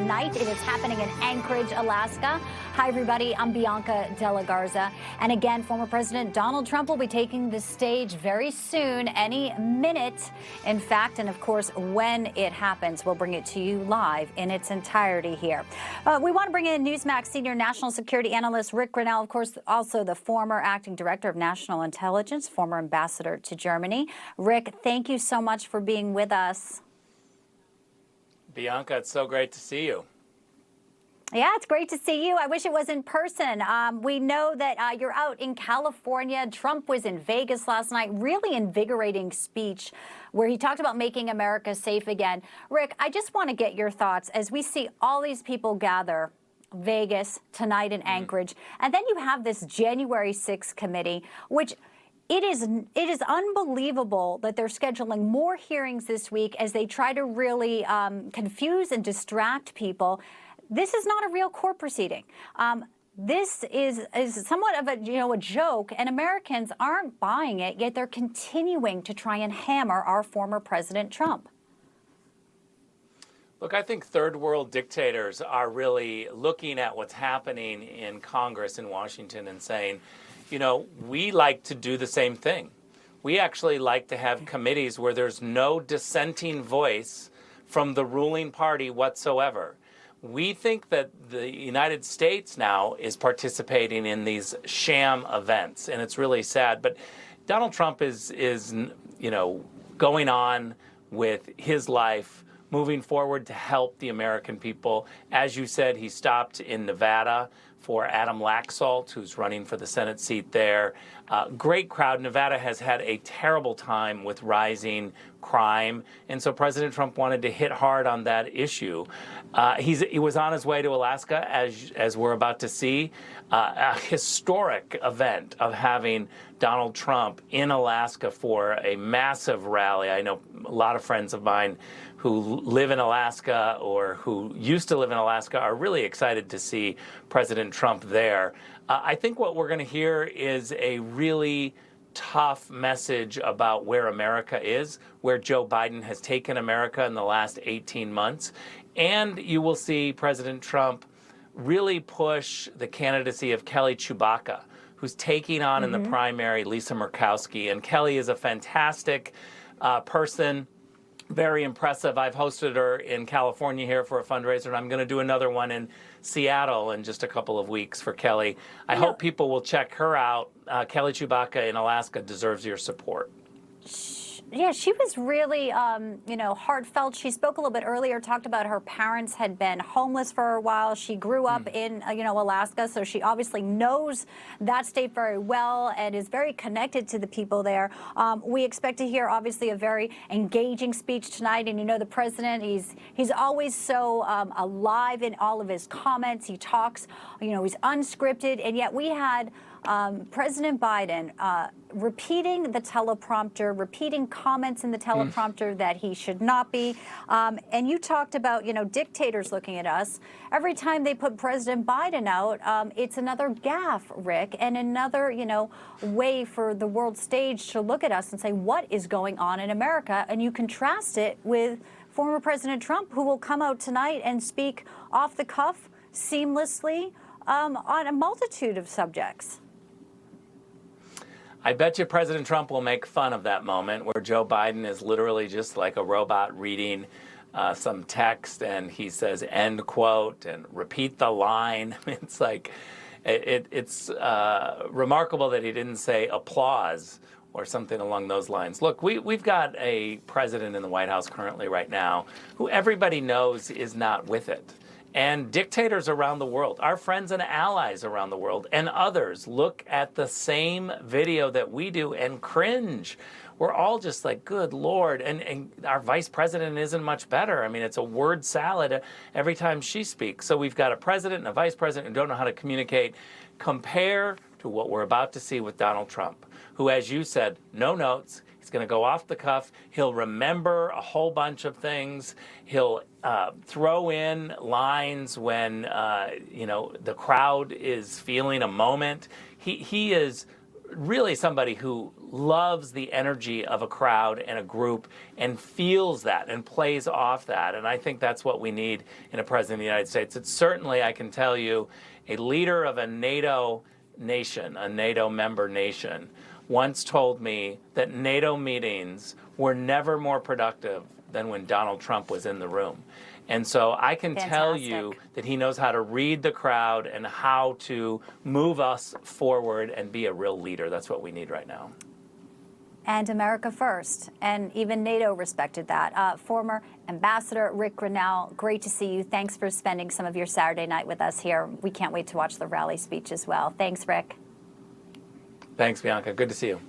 tonight. It is happening in Anchorage, Alaska. Hi, everybody. I'm Bianca Della Garza. And again, former President Donald Trump will be taking the stage very soon, any minute, in fact. And of course, when it happens, we'll bring it to you live in its entirety here. We want to bring in Newsmax senior national security analyst Ric Grenell, of course, also the former acting director of national intelligence, former ambassador to Germany. Ric, thank you so much for being with us. Bianca, it's so great to see you. Yeah, it's great to see you. I wish it was in person. We know that you're out in California. Trump was in Vegas last night. Really invigorating speech where he talked about making America safe again. Ric, I just want to get your thoughts as we see all these people gather Vegas tonight in Anchorage. And then you have this January 6th committee, which it is unbelievable that they're scheduling more hearings this week as they try to really confuse and distract people. This is not a real court proceeding. This is somewhat of a joke, and Americans aren't buying it, yet they're continuing to try and hammer our former President Trump. Look, I think third world dictators are really looking at what's happening in Congress in Washington and saying, we like to do the same thing. We actually like to have committees where there's no dissenting voice from the ruling party whatsoever. We think that the United States now is participating in these sham events, and it's really sad. But Donald Trump is going on with his life, moving forward to help the American people. As you said, he stopped in Nevada for Adam Laxalt, who's running for the Senate seat there. Great crowd. Nevada has had a terrible time with rising crime, and so President Trump wanted to hit hard on that issue. He was on his way to Alaska, as we're about to see, a historic event of having Donald Trump in Alaska for a massive rally. I know a lot of friends of mine who live in Alaska or who used to live in Alaska are really excited to see President Trump there. I think what we're going to hear is a really tough message about where America is, where Joe Biden has taken America in the last 18 months. And you will see President Trump really push the candidacy of Kelly Chewbacca, who's taking on in the primary Lisa Murkowski. And Kelly is a fantastic person. Very impressive. I've hosted her in California here for a fundraiser, and I'm going to do another one in Seattle in just a couple of weeks for Kelly. I hope people will check her out. Kelly Chewbacca in Alaska deserves your support. Yeah, she was really, heartfelt. She spoke a little bit earlier, talked about her parents had been homeless for a while. She grew up in, Alaska, so she obviously knows that state very well and is very connected to the people there. We expect to hear, obviously, a very engaging speech tonight. And, the president, he's always so alive in all of his comments. He talks, he's unscripted. And yet we had President Biden repeating the teleprompter, repeating comments in the teleprompter that he should not be. And you talked about, dictators looking at us. Every time they put President Biden out, it's another gaffe, Ric, and another, way for the world stage to look at us and say, what is going on in America? And you contrast it with former President Trump, who will come out tonight and speak off the cuff, seamlessly, on a multitude of subjects. I bet you President Trump will make fun of that moment where Joe Biden is literally just like a robot reading some text, and he says, end quote, and repeat the line. It's like, it's remarkable that he didn't say applause or something along those lines. Look, we've got a president in the White House currently right now who everybody knows is not with it. And dictators around the world, our friends and allies around the world, and others look at the same video that we do and cringe. We're all just like, good Lord. And our vice president isn't much better. I mean, it's a word salad every time she speaks. So we've got a president and a vice president who don't know how to communicate. Compare to what we're about to see with Donald Trump, who, as you said, no notes. He's going to go off the cuff. He'll remember a whole bunch of things. He'll throw in lines when, the crowd is feeling a moment. He is really somebody who loves the energy of a crowd and a group and feels that and plays off that. And I think that's what we need in a president of the United States. It's certainly, I can tell you, a leader of a NATO nation, a NATO member nation, once told me that NATO meetings were never more productive than when Donald Trump was in the room. And so I can tell you that he knows how to read the crowd and how to move us forward and be a real leader. That's what we need right now. And America first. And even NATO respected that. Former Ambassador Ric Grenell, great to see you. Thanks for spending some of your Saturday night with us here. We can't wait to watch the rally speech as well. Thanks, Rick. Thanks, Bianca. Good to see you.